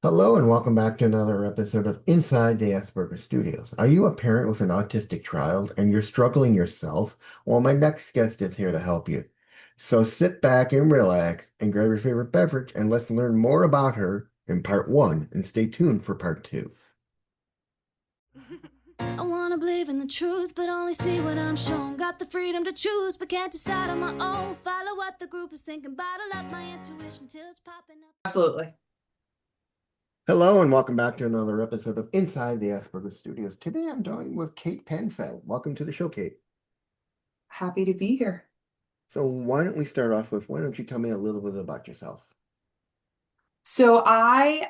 Hello and welcome back to another episode of Inside the Asperger Studios. Are you a parent with an autistic child and you're struggling yourself? Well, my next guest is here to help you. So sit back and relax and grab your favorite beverage and let's learn more about her in part one and stay tuned for part two. I wanna believe in the truth, but only see what I'm shown. Got the freedom to choose, but can't decide on my own. Follow what the group is thinking, bottle up my intuition till it's popping up. Absolutely. Hello and welcome back to another episode of Inside the Asperger Studios. Today I'm joined with Kate Panfile. Welcome to the show, Kate. Happy to be here. So why don't we start off with, why don't you tell me a little bit about yourself? So I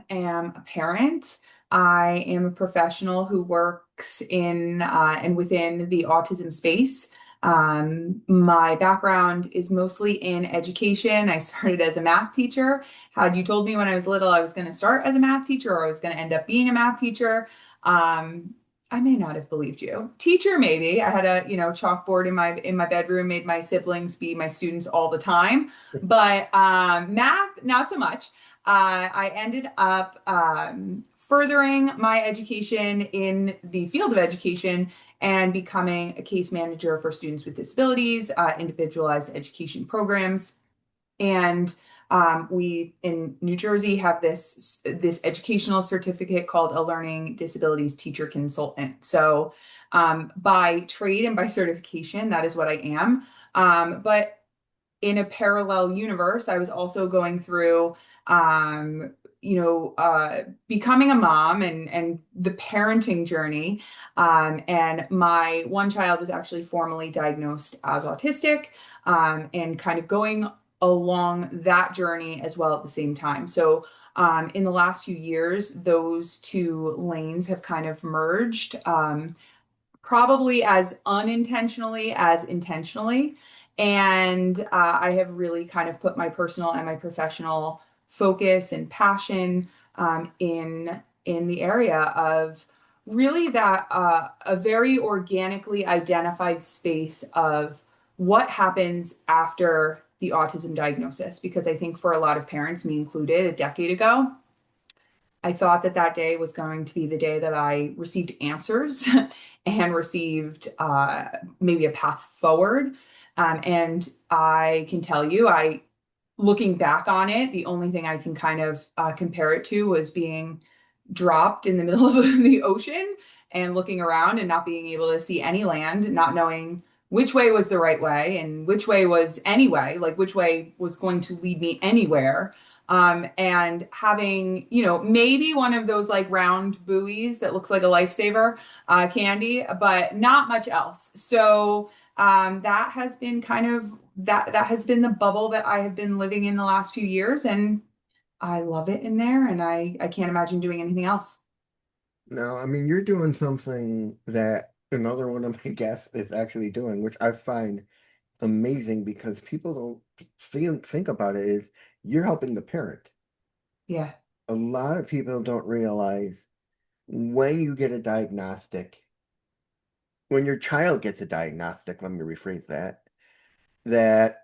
am a parent. I am a professional who works in and within the autism space. My background is mostly in education. I started as a math teacher. Had you told me when I was little I was going to start as a math teacher or I was going to end up being a math teacher, I may not have believed you. Teacher, maybe. I had a, chalkboard in my bedroom, made my siblings be my students all the time. But math, not so much. I ended up furthering my education in the field of education and becoming a case manager for students with disabilities, individualized education programs. And we in New Jersey have this educational certificate called a Learning Disabilities Teacher Consultant. So by trade and by certification, that is what I am. But in a parallel universe, I was also going through, becoming a mom and the parenting journey. And my one child was actually formally diagnosed as autistic, and kind of going along that journey as well at the same time. So in the last few years, those two lanes have kind of merged, probably as unintentionally as intentionally. And I have really kind of put my personal and my professional focus and passion in the area of really that a very organically identified space of what happens after the autism diagnosis. Because I think for a lot of parents, me included, a decade ago, I thought that that day was going to be the day that I received answers and received maybe a path forward. And I can tell you, looking back on it, the only thing I can kind of compare it to was being dropped in the middle of the ocean and looking around and not being able to see any land, not knowing which way was the right way and which way was any way, like which way was going to lead me anywhere. And having, maybe one of those like round buoys that looks like a lifesaver, candy, but not much else. So that has been kind of that has been the bubble that I have been living in the last few years, and I love it in there, and I can't imagine doing anything else. Now, I mean, you're doing something that another one of my guests is actually doing, which I find amazing because people don't think about it is you're helping the parent. Yeah. A lot of people don't realize when you get a diagnostic, when your child gets a diagnostic, let me rephrase that, that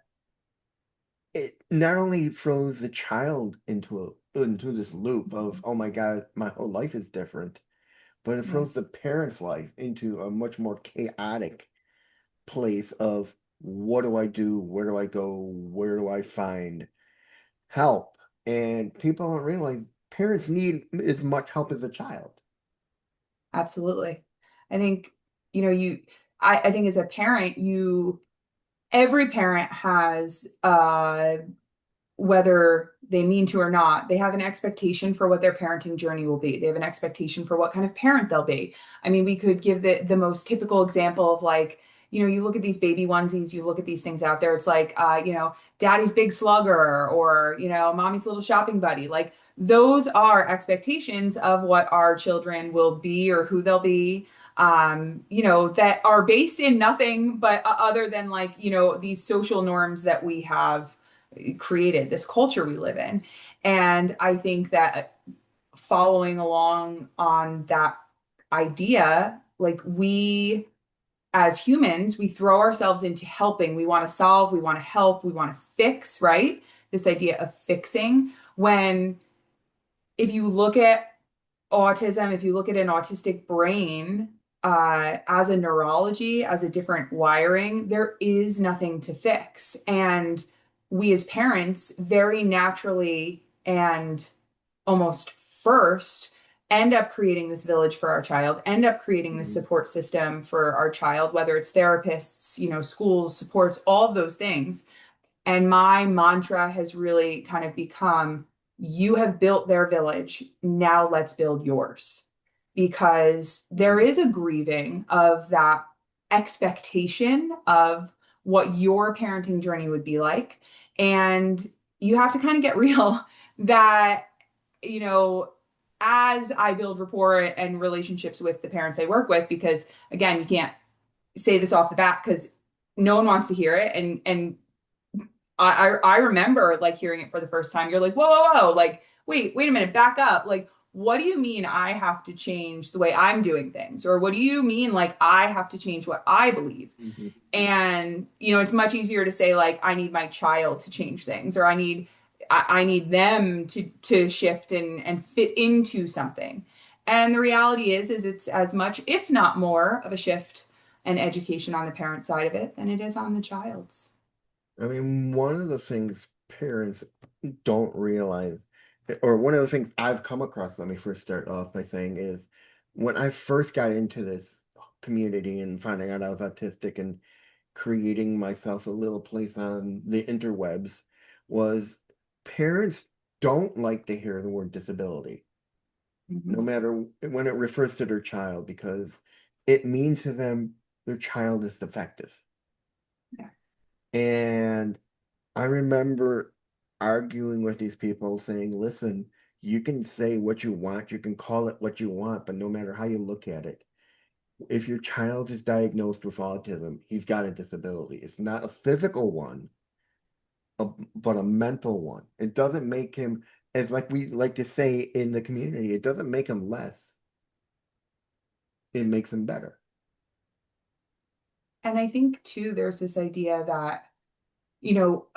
it not only throws the child into this loop of, oh my God, my whole life is different, but it Yeah. throws the parent's life into a much more chaotic place of what do I do? Where do I go? Where do I find help? And people don't realize parents need as much help as a child. Absolutely. I think, you know, I think as a parent, every parent has, whether they mean to or not, they have an expectation for what their parenting journey will be. They have an expectation for what kind of parent they'll be. I mean, we could give the most typical example of like, you look at these baby onesies, you look at these things out there, it's like, daddy's big slugger or, mommy's little shopping buddy. Like those are expectations of what our children will be or who they'll be, that are based in nothing but other than like, these social norms that we have created, this culture we live in. And I think that following along on that idea, like we as humans, we throw ourselves into helping. We want to solve, we want to help, we want to fix, right? This idea of fixing when if you look at autism, if you look at an autistic brain, as a neurology, as a different wiring, there is nothing to fix. And we as parents very naturally and almost first end up creating this village for our child, end up creating this Mhm. support system for our child, whether it's therapists, schools, supports, all of those things. And my mantra has really kind of become, you have built their village, now let's build yours. Because there Mhm. is a grieving of that expectation of what your parenting journey would be like. And you have to kind of get real that, you know, as I build rapport and relationships with the parents I work with, because again, you can't say this off the bat because no one wants to hear it. And I remember like hearing it for the first time. You're like, whoa, whoa, whoa, like, wait a minute, back up. Like, what do you mean I have to change the way I'm doing things? Or what do you mean like I have to change what I believe? Mhm. And it's much easier to say like I need my child to change things, or I need them to shift and fit into something. And the reality is it's as much, if not more, of a shift and education on the parent side of it than it is on the child's. I mean, one of the things parents don't realize, or one of the things I've come across, let me first start off by saying, is when I first got into this community and finding out I was autistic and creating myself a little place on the interwebs, was parents don't like to hear the word disability, no Mhm. matter when it refers to their child, because it means to them their child is defective. Yeah. And I remember arguing with these people saying, listen, you can say what you want, you can call it what you want, but no matter how you look at it, if your child is diagnosed with autism, he's got a disability. It's not a physical one, but a mental one. It doesn't make him, as like we like to say in the community, it doesn't make him less, it makes him better. And I think too, there's this idea that, you know,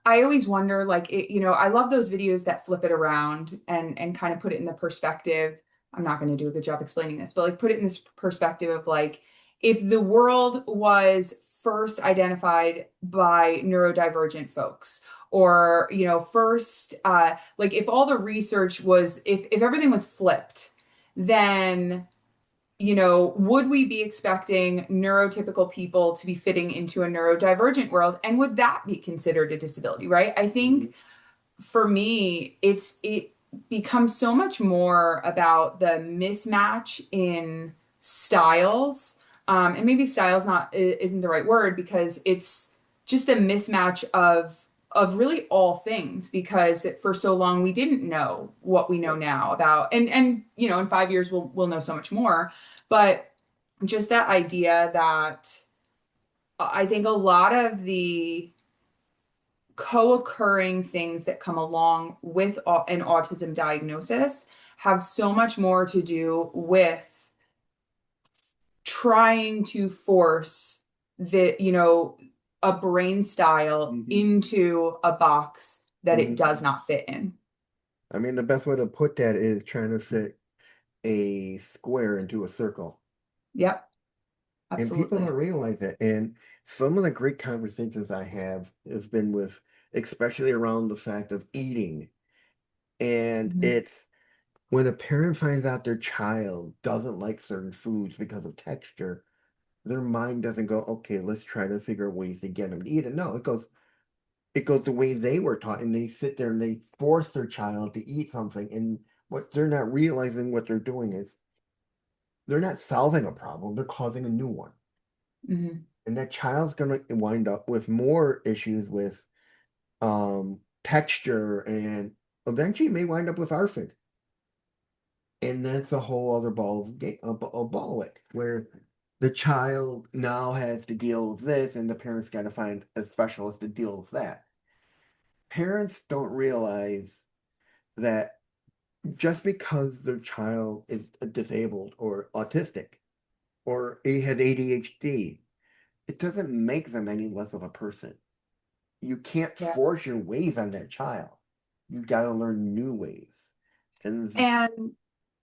I always wonder, like, I love those videos that flip it around and kind of put it in the perspective. I'm not going to do a good job explaining this, but like put it in this perspective of like, if the world was first identified by neurodivergent folks, or, first, like if all the research was, if everything was flipped, then would we be expecting neurotypical people to be fitting into a neurodivergent world? And would that be considered a disability, right? I Mhm. think for me, it becomes so much more about the mismatch in styles. And maybe styles not isn't the right word because it's just the mismatch of really all things because for so long we didn't know what we know now about and in 5 years we'll know so much more. But just that idea that I think a lot of the co-occurring things that come along with an autism diagnosis have so much more to do with trying to force a brain style Mhm. into a box that it Mhm. does not fit in. I mean, the best way to put that is trying to fit a square into a circle. Yep, And people don't absolutely. realize that. And some of the great conversations I have been with, especially around the fact of eating. And Mhm. it's when a parent finds out their child doesn't like certain foods because of texture, their mind doesn't go, okay, let's try to figure out ways to get them to eat it. No, it goes the way they were taught, and they sit there and they force their child to eat something. And what they're not realizing what they're doing is they're not solving a problem, they're causing a new one. Mhm. And that child's gonna wind up with more issues with texture and eventually may wind up with ARFID. And that's a whole other ball of a ball wick where the child now has to deal with this and the parents got to find a specialist to deal with that. Parents don't realize that just because their child is disabled or autistic or he has ADHD, it doesn't make them any less of a person. You can't Yeah. force your ways on that child. You got to learn new ways. And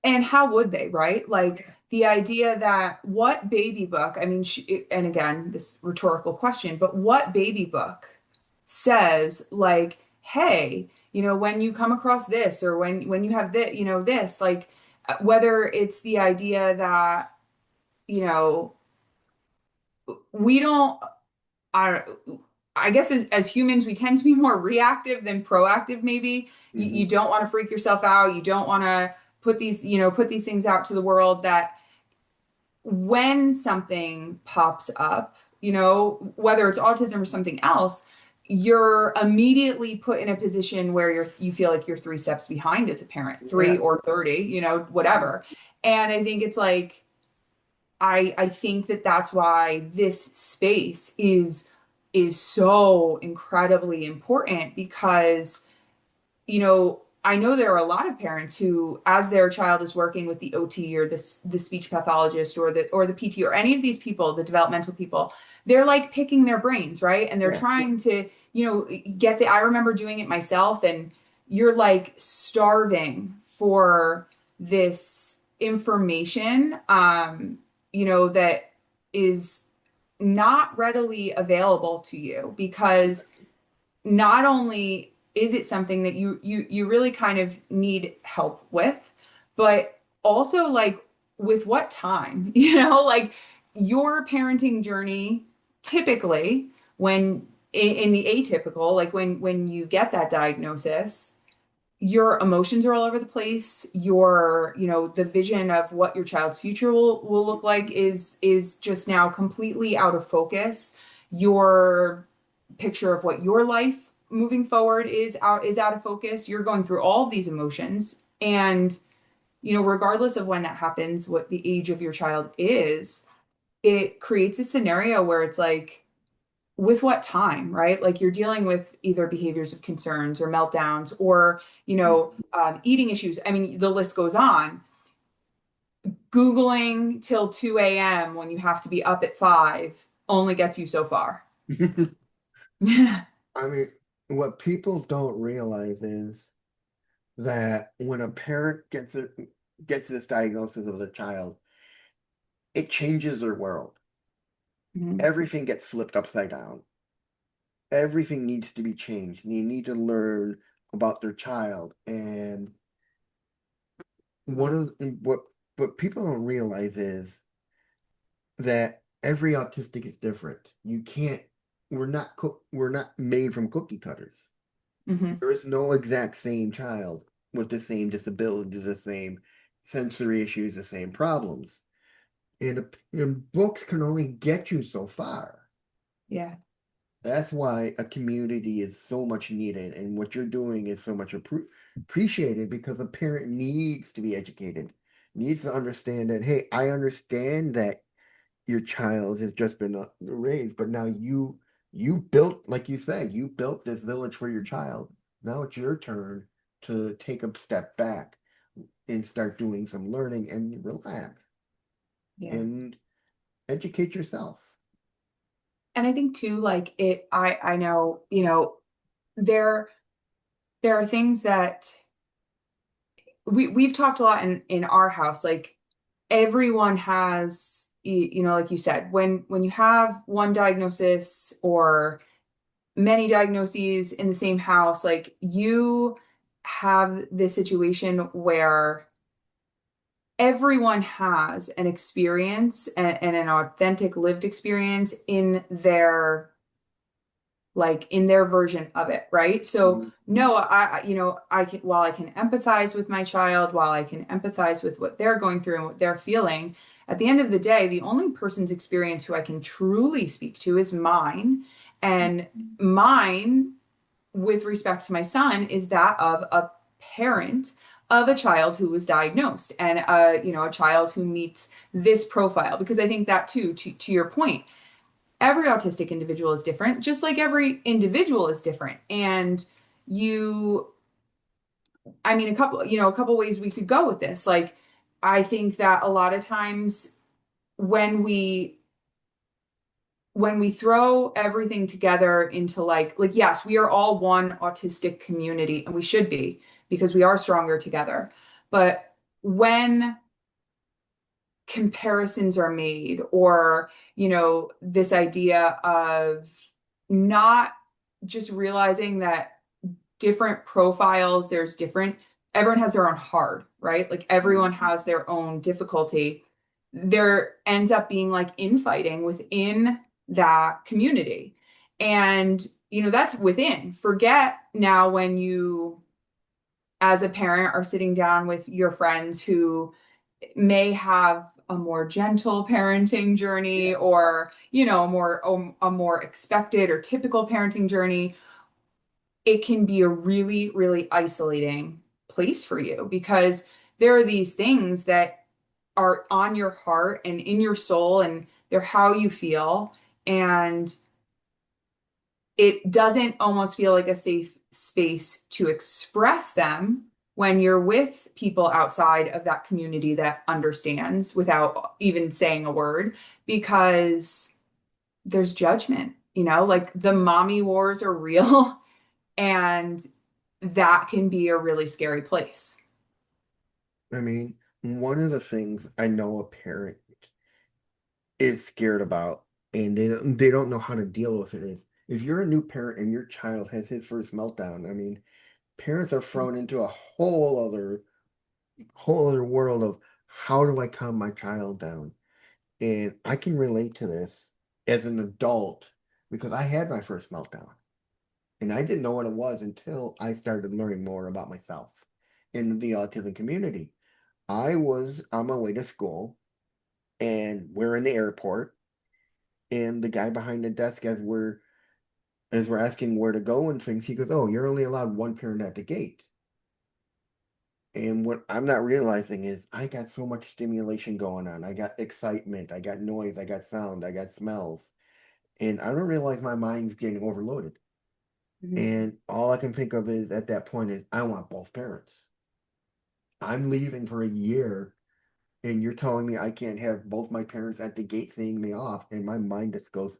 And how would they, right? Like the idea that what baby book, I mean, and again, this rhetorical question, but what baby book says like, hey, when you come across this or when you have this, this, like whether it's the idea that, you know, we don't, I, I guess as humans, we tend to be more reactive than proactive, maybe. You mhm, don't want to freak yourself out. You don't want to put these things out to the world that when something pops up, whether it's autism or something else, you're immediately put in a position where you feel like you're three steps behind as a parent, three yeah, or 30, whatever. And I think it's like, I think that that's why this space is so incredibly important because I know there are a lot of parents who, as their child is working with the OT or the speech pathologist or the PT or any of these people, the developmental people, they're like picking their brains, right? And they're yeah, trying to, I remember doing it myself, and you're like starving for this information, that is not readily available to you because not only is it something that you really kind of need help with, but also like with what time, like your parenting journey typically when in the atypical, like when you get that diagnosis, your emotions are all over the place. The vision of what your child's future will look like is just now completely out of focus. Your picture of what your life moving forward is out of focus. You're going through all of these emotions, and regardless of when that happens, what the age of your child is, it creates a scenario where it's like, with what time, right? Like you're dealing with either behaviors of concerns or meltdowns or, eating issues. I mean, the list goes on. Googling till 2 a.m. when you have to be up at 5 only gets you so far. I mean, what people don't realize is that when a parent gets this diagnosis of a child, it changes their world. Mhm. Everything gets flipped upside down. Everything needs to be changed. You need to learn about their child. And one of what people don't realize is that every autistic is different. You can't we're not made from cookie cutters. Mhm. There is no exact same child with the same disabilities, the same sensory issues, the same problems. And books can only get you so far. Yeah. That's why a community is so much needed, and what you're doing is so much appreciated because a parent needs to be educated, needs to understand that, hey, I understand that your child has just been raised, but now you built, like you said, you built this village for your child. Now it's your turn to take a step back and start doing some learning and relax Yeah. and educate yourself. And I think too, like I know, there there are things that we've talked a lot in our house, like everyone has, like you said, when you have one diagnosis or many diagnoses in the same house, like you have this situation where everyone has an experience and an authentic lived experience in their version of it, right? So Mhm. no, I can, while I can empathize with my child, while I can empathize with what they're going through and what they're feeling, at the end of the day, the only person's experience who I can truly speak to is mine. And mine, with respect to my son, is that of a parent of a child who was diagnosed and a child who meets this profile. Because I think that too, to your point, every autistic individual is different, just like every individual is different. And you, I mean, a couple ways we could go with this. Like, I think that a lot of times when we when we throw everything together into like yes, we are all one autistic community and we should be because we are stronger together. But when comparisons are made, or, this idea of not just realizing that different profiles, everyone has their own hard, right? Like everyone has their own difficulty. There ends up being like infighting within that community. And, that's within. Forget now when you, as a parent, are sitting down with your friends who may have a more gentle parenting journey, or, a more expected or typical parenting journey. It can be a really, really isolating place for you, because there are these things that are on your heart and in your soul, and they're how you feel. And it doesn't almost feel like a safe space to express them when you're with people outside of that community that understands without even saying a word, because there's judgment, like the mommy wars are real. And that can be a really scary place. I mean, one of the things I know a parent is scared about, and they don't know how to deal with it, is if you're a new parent and your child has his first meltdown. I mean, parents are thrown into a whole other world of how do I calm my child down? And I can relate to this as an adult because I had my first meltdown. And I didn't know what it was until I started learning more about myself in the autism community. I was on my way to school and we're in the airport, and the guy behind the desk, as we're asking where to go and things, he goes, "Oh, you're only allowed one parent at the gate." And what I'm not realizing is I got so much stimulation going on. I got excitement, I got noise, I got sound, I got smells. And I don't realize my mind's getting overloaded. Mhm. And all I can think of is at that point is I want both parents. I'm leaving for a year, and you're telling me I can't have both my parents at the gate seeing me off, and my mind just goes,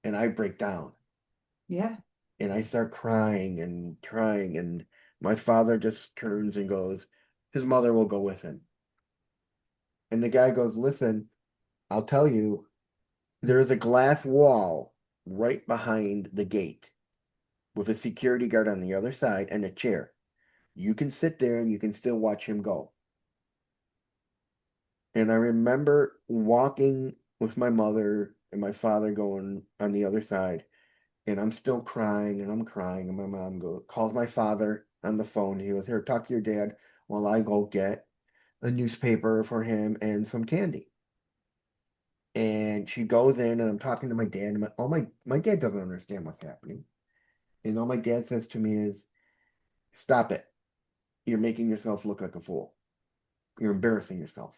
and I break down. Yeah. And I start crying and crying, and my father just turns and goes, his mother will go with him. And the guy goes, "Listen, I'll tell you, there is a glass wall right behind the gate with a security guard on the other side and a chair. You can sit there and you can still watch him go." And I remember walking with my mother and my father going on the other side, and I'm still crying and I'm crying, and my mom calls my father on the phone. He goes, "Here, talk to your dad while I go get a newspaper for him and some candy." And she goes in, and I'm talking to my dad, and my dad doesn't understand what's happening. And all my dad says to me is, "Stop it. You're making yourself look like a fool. You're embarrassing yourself."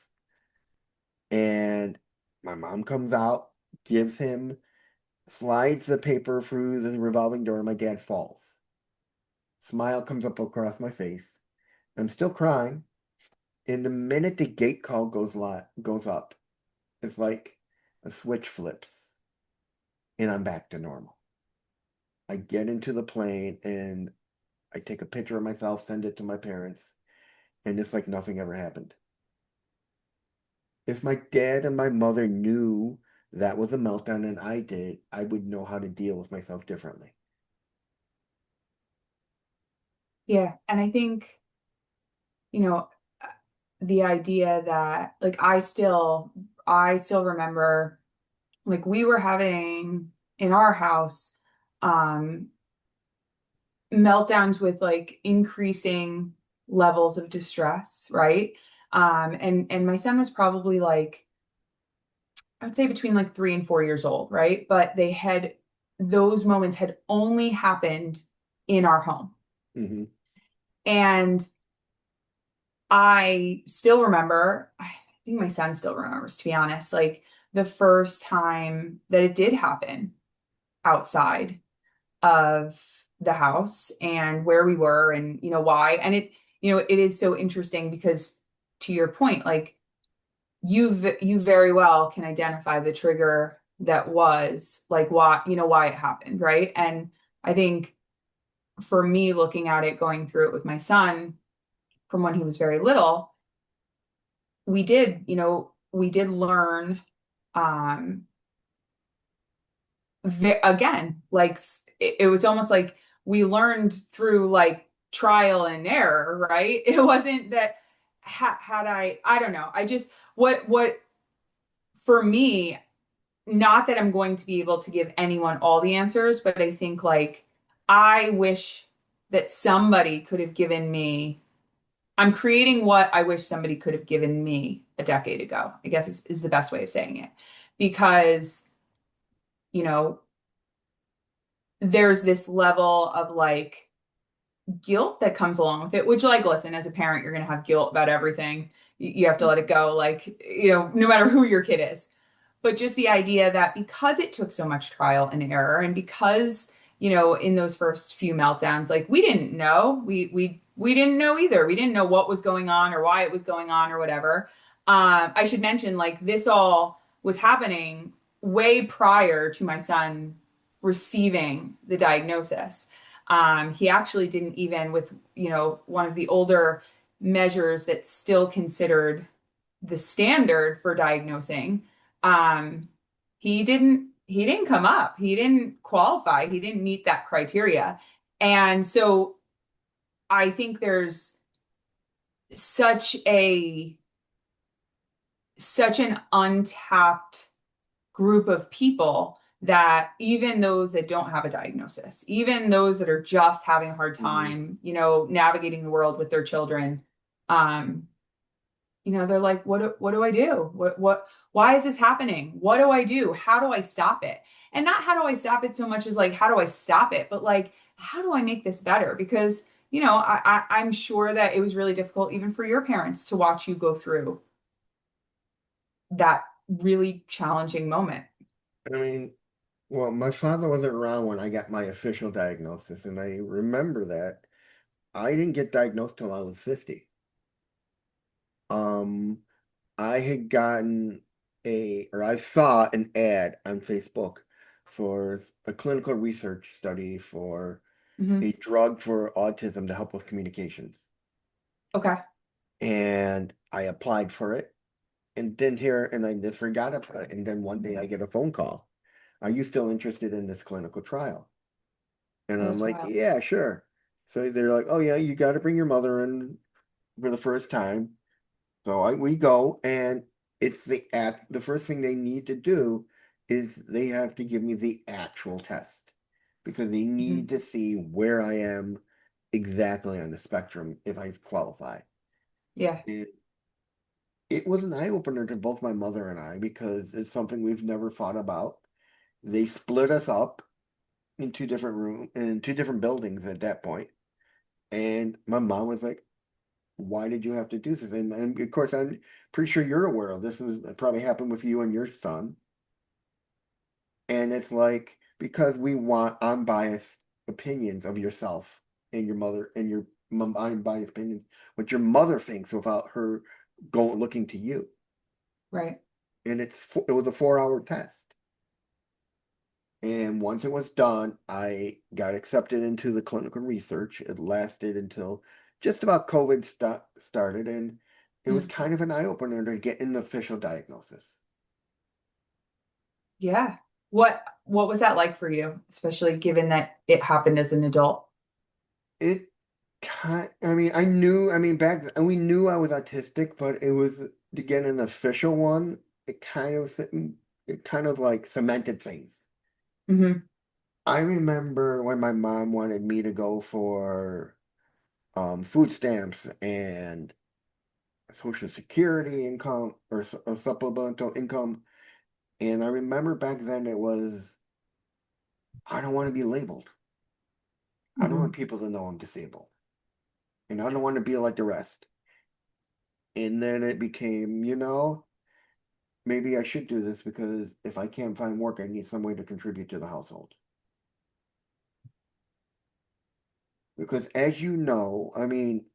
And my mom comes out, gives him, slides the paper through the revolving door, and my dad falls. Smile comes up across my face. I'm still crying. And the minute the gate call goes up, it's like a switch flips, and I'm back to normal. I get into the plane and I take a picture of myself, send it to my parents, and it's like nothing ever happened. If my dad and my mother knew that was a meltdown and I did, I would know how to deal with myself differently. Yeah. And I think, you know, the idea that like I still remember, like, we were having in our house um meltdowns with like increasing levels of distress, right? And my son was probably like, I would say between like 3 and 4 years old, right? But those moments had only happened in our home. Hmm. And I still remember, I think my son still remembers, to be honest, like the first time that it did happen outside of the house, and where we were, and why. And it is so interesting because, to your point, like you very well can identify the trigger that was like why it happened, right? And I think for me, looking at it, going through it with my son, from when he was very little, we did, you know, we did learn, um, again, like it was almost like we learned through like trial and error, right? It wasn't that had I don't know. I just what for me, not that I'm going to be able to give anyone all the answers, but I think like I wish that somebody could have given me, I'm creating what I wish somebody could have given me a decade ago, I guess is the best way of saying it. Because, you know, there's this level of like guilt that comes along with it, which, like, listen, as a parent, you're going to have guilt about everything. You have to let it go, like, you know, no matter who your kid is. But just the idea that because it took so much trial and error, and because, you know, in those first few meltdowns, like we didn't know, we didn't know either. We didn't know what was going on or why it was going on or whatever. I should mention, like, this all was happening way prior to my son receiving the diagnosis. He actually didn't even, with, you know, one of the older measures that's still considered the standard for diagnosing, um, he didn't come up. He didn't qualify. He didn't meet that criteria. And so I think there's such a such an untapped group of people that even those that don't have a diagnosis, even those that are just having a hard Mhm. time, you know, navigating the world with their children, um, you know, they're like, what do I do? Why is this happening? What do I do? How do I stop it? And not how do I stop it so much as like, how do I stop it? But like, how do I make this better? Because, you know, I'm sure that it was really difficult even for your parents to watch you go through that really challenging moment. I mean, well, my father wasn't around when I got my official diagnosis, and I remember that I didn't get diagnosed till I was 50. Um, I had gotten or I saw an ad on Facebook for a clinical research study for Hmm. a drug for autism to help with communications. Okay. And I applied for it and didn't hear, and I just forgot about it. And then one day I get a phone call. Are you still interested in this clinical trial? And Oh, I'm that's like, wild. yeah, sure. So they're like, oh yeah, you got to bring your mother in for the first time. So we go, and it's the first thing they need to do is they have to give me the actual test because they Hmm. need to see where I am exactly on the spectrum if I qualify. Yeah. It was an eye opener to both my mother and I because it's something we've never thought about. They split us up in two different buildings at that point. And my mom was like, why did you have to do this? And of course, I'm pretty sure you're aware of this. It probably happened with you and your son. And it's like, because we want unbiased opinions of yourself and your mother and your unbiased opinions, what your mother thinks without her going looking to you. Right. And it was a 4-hour test. And once it was done, I got accepted into the clinical research. It lasted until just about COVID started, and it was Mm. kind of an eye opener to get an official diagnosis. Yeah. What was that like for you, especially given that it happened as an adult? I mean, I mean, back then we knew I was autistic, but it was to get an official one, it kind of like cemented things. Hmm. I remember when my mom wanted me to go for food stamps and Social Security income or supplemental income. And I remember back then it was, I don't want to be labeled. I don't want Hmm. people to know I'm disabled. And I don't want to be like the rest. And then it became, maybe I should do this because if I can't find work, I need some way to contribute to the household. Because as you know, I mean,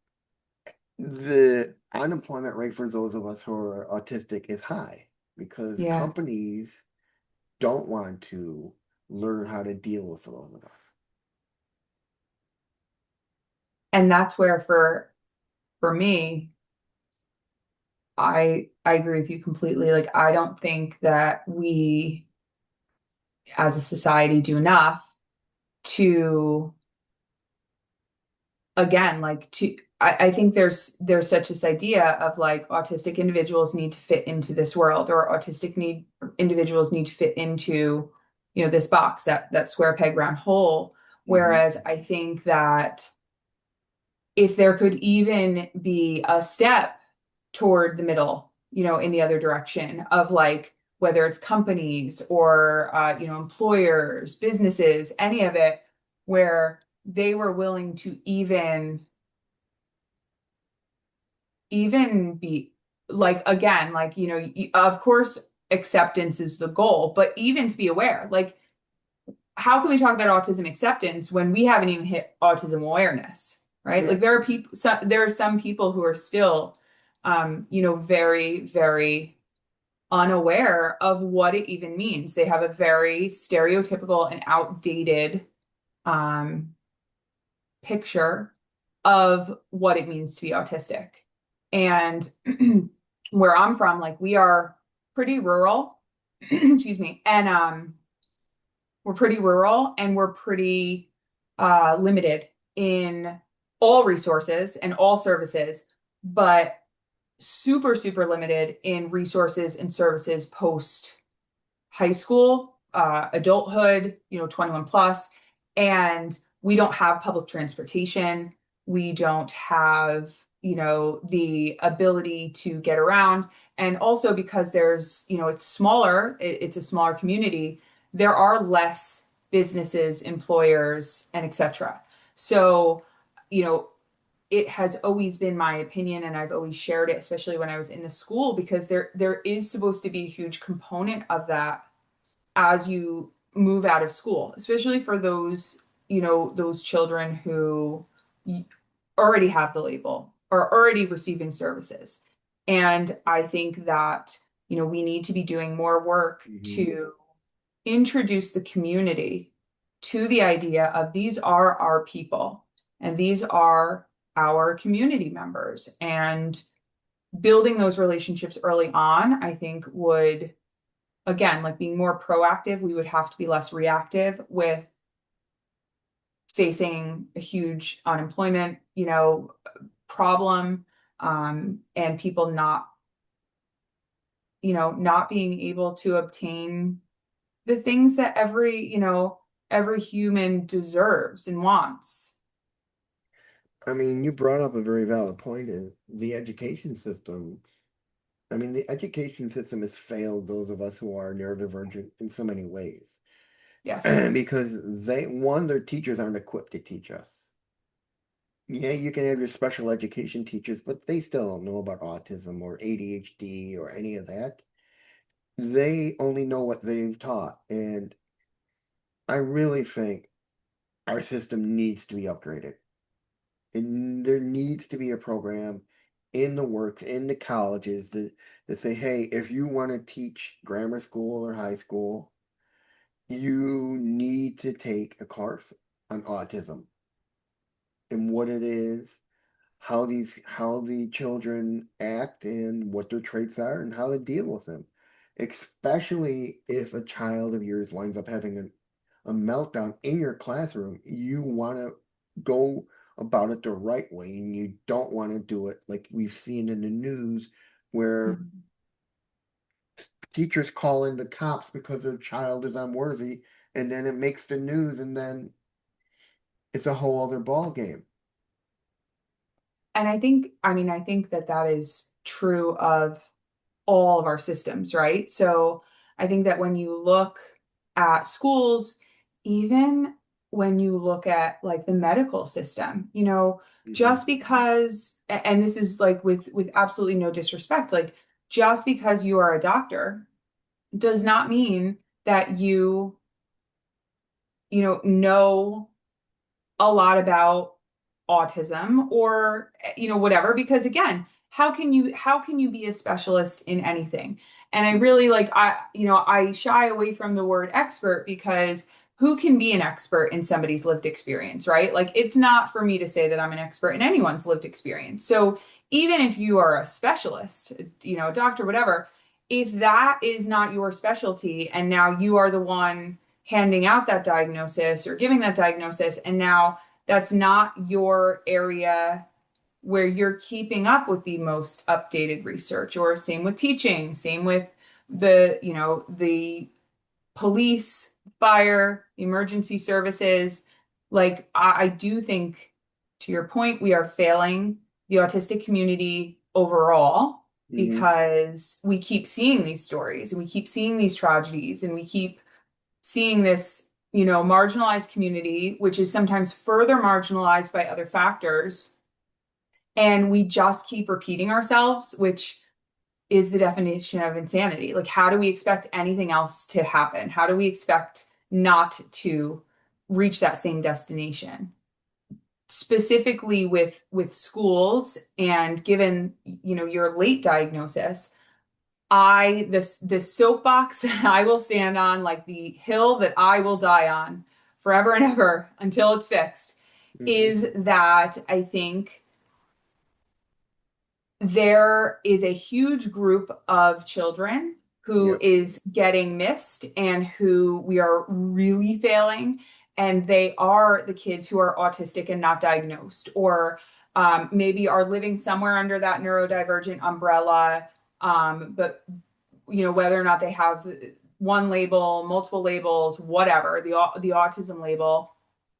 the unemployment rate for those of us who are autistic is high because Yeah. companies don't want to learn how to deal with those of us. And that's where for for me, I agree with you completely. Like, I don't think that we as a society do enough to, again, like to I think there's such this idea of like autistic individuals need to fit into this world, or individuals need to fit into, this box, that square peg round hole. Hmm. Whereas I think that if there could even be a step toward the middle, in the other direction of like whether it's companies or employers, businesses, any of it, where they were willing to even be like, again, like, of course acceptance is the goal, but even to be aware, like, how can we talk about autism acceptance when we haven't even hit autism awareness, right? Yeah. Like, there are some people who are still, very, very unaware of what it even means. They have a very stereotypical and outdated um, picture of what it means to be autistic. And where I'm from, like, we are pretty rural, excuse me, and we're pretty rural and we're pretty limited in all resources and all services, but super, super limited in resources and services post high school, adulthood, 21 plus. And we don't have public transportation. We don't have, the ability to get around. And also because it's smaller, it's a smaller community, there are less businesses, employers, and etc. So, you know, it has always been my opinion, and I've always shared it, especially when I was in the school, because there is supposed to be a huge component of that as you move out of school, especially for those children who already have the label, are already receiving services. And I think that, we need to be doing more work Hmm. to introduce the community to the idea of these are our people and these are our community members. And building those relationships early on, I think would, again, like being more proactive, we would have to be less reactive with facing a huge unemployment, problem, and people not being able to obtain the things that every human deserves and wants. I mean, you brought up a very valid point in the education system. I mean, the education system has failed those of us who are neurodivergent in so many ways. Yes. Because their teachers aren't equipped to teach us. Yeah, you can have your special education teachers, but they still don't know about autism or ADHD or any of that. They only know what they've taught. And I really think our system needs to be upgraded. And there needs to be a program in the works, in the colleges that say, hey, if you want to teach grammar school or high school, you need to take a course on autism and what it is, how the children act and what their traits are and how to deal with them. Especially if a child of yours winds up having a meltdown in your classroom, you want to go about it the right way and you don't want to do it like we've seen in the news where Mhm. teachers call in the cops because their child is unworthy and then it makes the news and then it's a whole other ball game. And I think that is true of all of our systems, right? So I think that when you look at schools, even when you look at like the medical system, Hmm. just because, and this is like with absolutely no disrespect, like just because you are a doctor does not mean that know a lot about autism or whatever, because again, how can you be a specialist in anything? And I really, like, I shy away from the word expert because who can be an expert in somebody's lived experience, right? Like it's not for me to say that I'm an expert in anyone's lived experience. So even if you are a specialist, a doctor, whatever, if that is not your specialty and now you are the one handing out that diagnosis or giving that diagnosis, and now that's not your area where you're keeping up with the most updated research, or same with teaching, same with the police, fire, emergency services. Like, I do think, to your point, we are failing the autistic community overall Mhm. because we keep seeing these stories and we keep seeing these tragedies and we keep seeing this, marginalized community, which is sometimes further marginalized by other factors. And we just keep repeating ourselves, which is the definition of insanity. Like, how do we expect anything else to happen? How do we expect not to reach that same destination? Specifically with schools, and given, your late diagnosis, the soapbox that I will stand on, like the hill that I will die on forever and ever until it's fixed, Mhm. is that I think there is a huge group of children who Yep. is getting missed and who we are really failing. And they are the kids who are autistic and not diagnosed, or maybe are living somewhere under that neurodivergent umbrella. But whether or not they have one label, multiple labels, whatever, the autism label,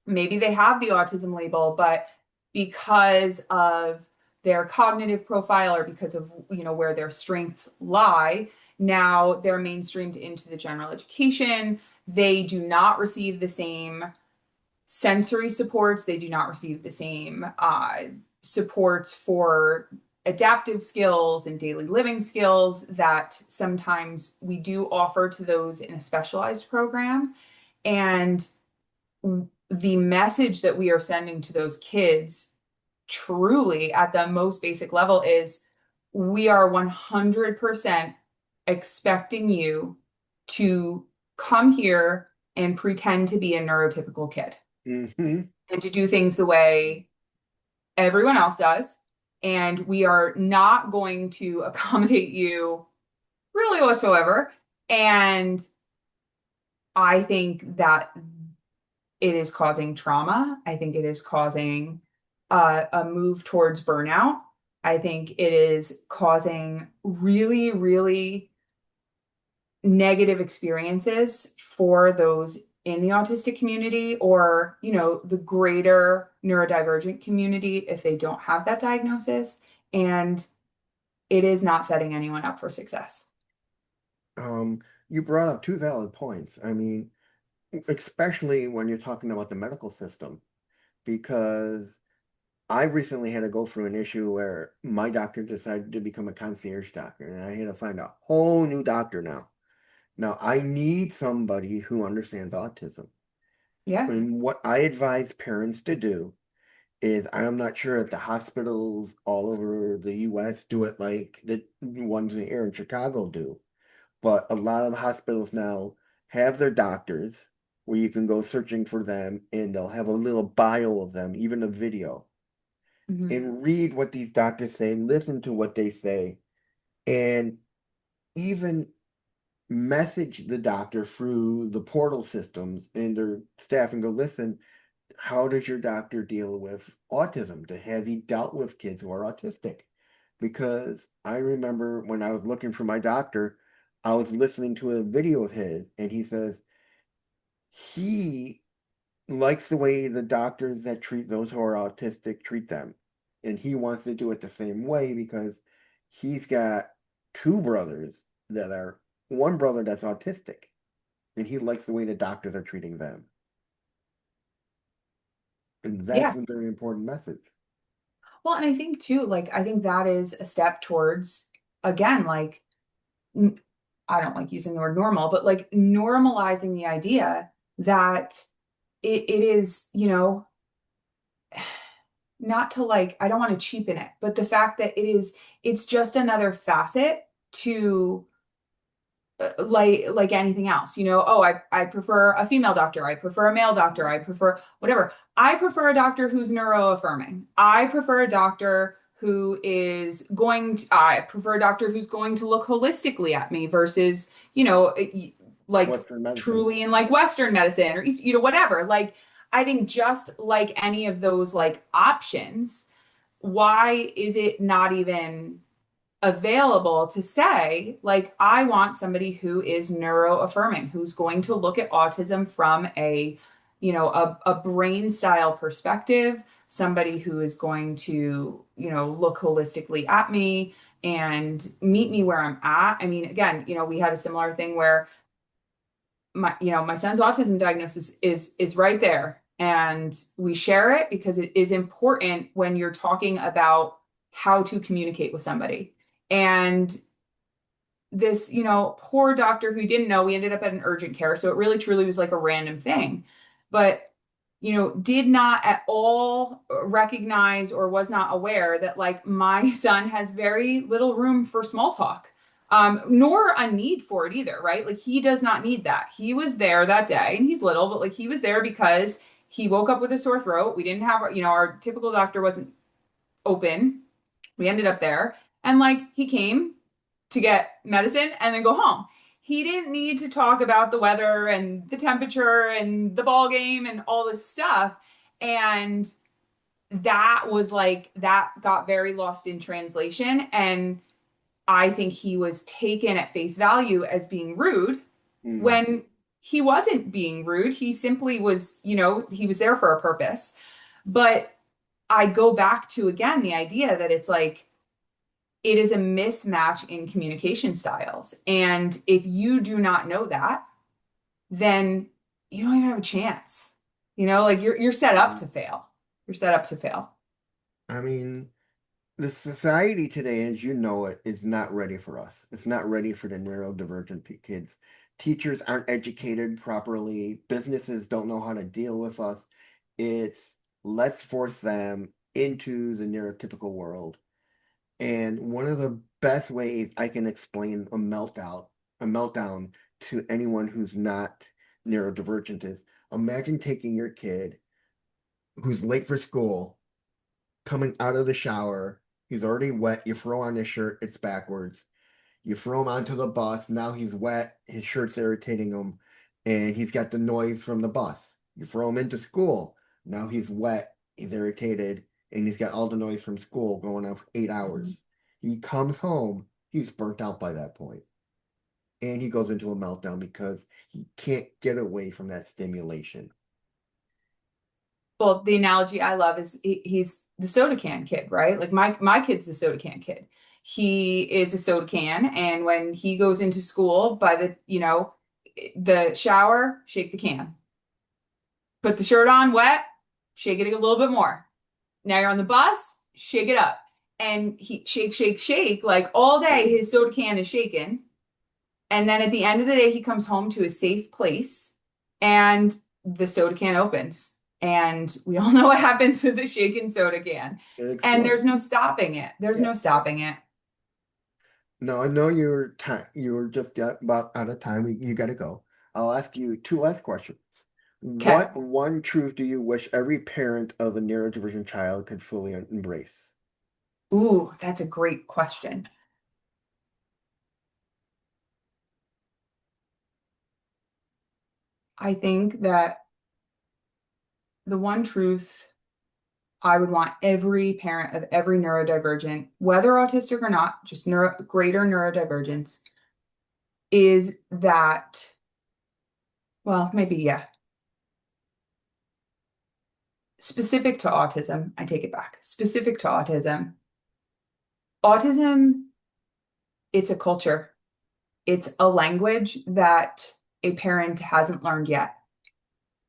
maybe they have the autism label, but because of their cognitive profile, or because of where their strengths lie, now they're mainstreamed into the general education. They do not receive the same sensory supports. They do not receive the same supports for adaptive skills and daily living skills that sometimes we do offer to those in a specialized program. And the message that we are sending to those kids, truly at the most basic level, is we are 100% expecting you to come here and pretend to be a neurotypical kid Mhm. and to do things the way everyone else does. And we are not going to accommodate you really whatsoever. And I think that it is causing trauma. I think it is causing a move towards burnout. I think it is causing really, really negative experiences for those in the autistic community, or, the greater neurodivergent community if they don't have that diagnosis. And it is not setting anyone up for success. Um, you brought up two valid points. I mean, especially when you're talking about the medical system, because I recently had to go through an issue where my doctor decided to become a concierge doctor, and I had to find a whole new doctor now. Now, I need somebody who understands autism. Yeah. And what I advise parents to do is, I'm not sure if the hospitals all over the US do it like the ones here in Chicago do, but a lot of the hospitals now have their doctors where you can go searching for them, and they'll have a little bio of them, even a video, Mhm. and read what these doctors say, listen to what they say, and even message the doctor through the portal systems and their staff and go, listen, how does your doctor deal with autism? Has he dealt with kids who are autistic? Because I remember when I was looking for my doctor, I was listening to a video of his, and he says he likes the way the doctors that treat those who are autistic treat them. And he wants to do it the same way because he's got two brothers that are, one brother that's autistic, and he likes the way the doctors are treating them. And that's Yeah. a very important message. Well, and I think too, like, I think that is a step towards, again, like, n- I don't like using the word normal, but like normalizing the idea that it is, not to, like, I don't want to cheapen it, but the fact that it's just another facet to like anything else, oh, I prefer a female doctor, I prefer a male doctor, I prefer whatever. I prefer a doctor who's neuroaffirming. I prefer a doctor who is going to, I prefer a doctor who's going to look holistically at me versus, like Western medicine. truly in like Western medicine or, whatever. Like, I think just like any of those like options, why is it not even available to say, like, I want somebody who is neuroaffirming, who's going to look at autism from a brain style perspective, somebody who is going to, look holistically at me and meet me where I'm at. I mean, again, we had a similar thing where my son's autism diagnosis is right there. And we share it because it is important when you're talking about how to communicate with somebody. And this, poor doctor who didn't know, we ended up at an urgent care. So it really truly was like a random thing. But, did not at all recognize or was not aware that like my son has very little room for small talk, nor a need for it either, right? Like he does not need that. He was there that day and he's little, but like he was there because he woke up with a sore throat. We didn't have, our typical doctor wasn't open. We ended up there and like he came to get medicine and then go home. He didn't need to talk about the weather and the temperature and the ball game and all this stuff. And that was like, that got very lost in translation. And I think he was taken at face value as being rude Mm. when he wasn't being rude. He simply was, he was there for a purpose. But I go back to again the idea that it's like, it is a mismatch in communication styles. And if you do not know that, then you don't even have a chance. Like you're set up to fail. You're set up to fail. I mean, the society today, as you know it, is not ready for us. It's not ready for the neurodivergent kids. Teachers aren't educated properly. Businesses don't know how to deal with us. It's let's force them into the neurotypical world. And one of the best ways I can explain a meltdown to anyone who's not neurodivergent is imagine taking your kid who's late for school, coming out of the shower, he's already wet, you throw on his shirt, it's backwards. You throw him onto the bus, now he's wet, his shirt's irritating him, and he's got the noise from the bus. You throw him into school, now he's wet, he's irritated, and he's got all the noise from school going on for 8 hours. He comes home, he's burnt out by that point. And he goes into a meltdown because he can't get away from that stimulation. Well, the analogy I love is he's the soda can kid, right? Like my kid's the soda can kid. He is a soda can, and when he goes into school, by the shower, shake the can. Put the shirt on wet, shake it a little bit more. Now you're on the bus, shake it up. And he shake, shake, shake, like all day his soda can is shaken. And then at the end of the day, he comes home to a safe place and the soda can opens. And we all know what happens with the shaken soda can. It And there's explodes. no stopping it. There's Yeah. no stopping it. No, I know you're just about out of time. You got to go. I'll ask you two last questions. Okay. What one truth do you wish every parent of a neurodivergent child could fully embrace? Ooh, that's a great question. I think that the one truth I would want every parent of every neurodivergent, whether autistic or not, just greater neurodivergence, is that, well, maybe, yeah, specific to autism, I take it back. Specific to autism, it's a culture, it's a language that a parent hasn't learned yet.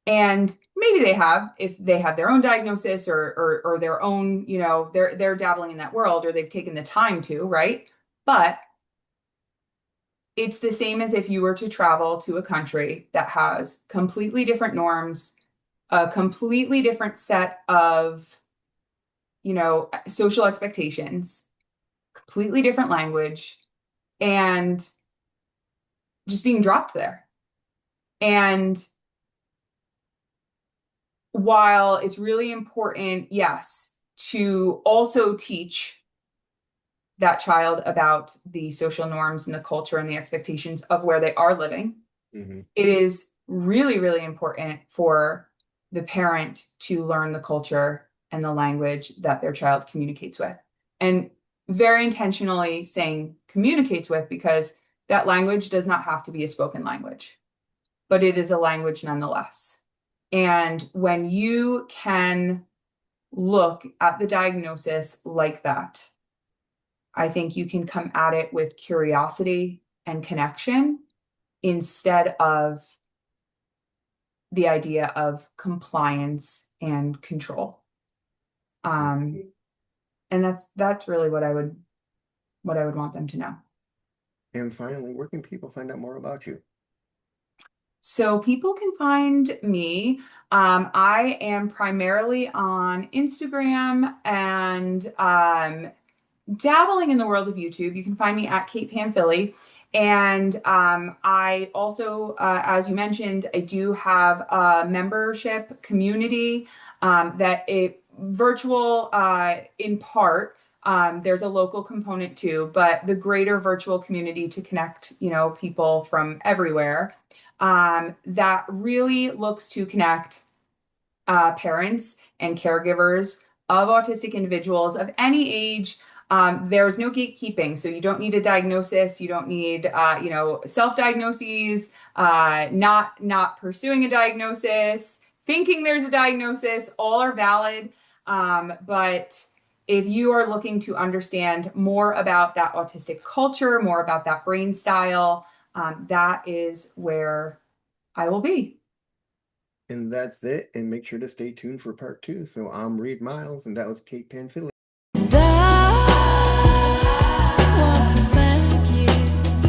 And maybe they have, if they have their own diagnosis or their own, they're dabbling in that world or they've taken the time to, right? But it's the same as if you were to travel to a country that has completely different norms, a completely different set of, social expectations, completely different language, and just being dropped there. And while it's really important, yes, to also teach that child about the social norms and the culture and the expectations of where they are living, Mhm. it is really, really important for the parent to learn the culture and the language that their child communicates with. And very intentionally saying communicates with, because that language does not have to be a spoken language, but it is a language nonetheless. And when you can look at the diagnosis like that, I think you can come at it with curiosity and connection instead of the idea of compliance and control. And that's really what I would want them to know. And finally, where can people find out more about you? So people can find me. I am primarily on Instagram and dabbling in the world of YouTube. You can find me at Kate Panfile. And I also, as you mentioned, I do have a membership community that it virtual in part. There's a local component too, but the greater virtual community to connect, people from everywhere that really looks to connect parents and caregivers of autistic individuals of any age. There's no gatekeeping, so you don't need a diagnosis. You don't need, self-diagnoses. Not pursuing a diagnosis, thinking there's a diagnosis. All are valid, but if you are looking to understand more about that autistic culture, more about that brain style, that is where I will be. And that's it. And make sure to stay tuned for part 2. So I'm Reed Miles, and that was Kate Panfile.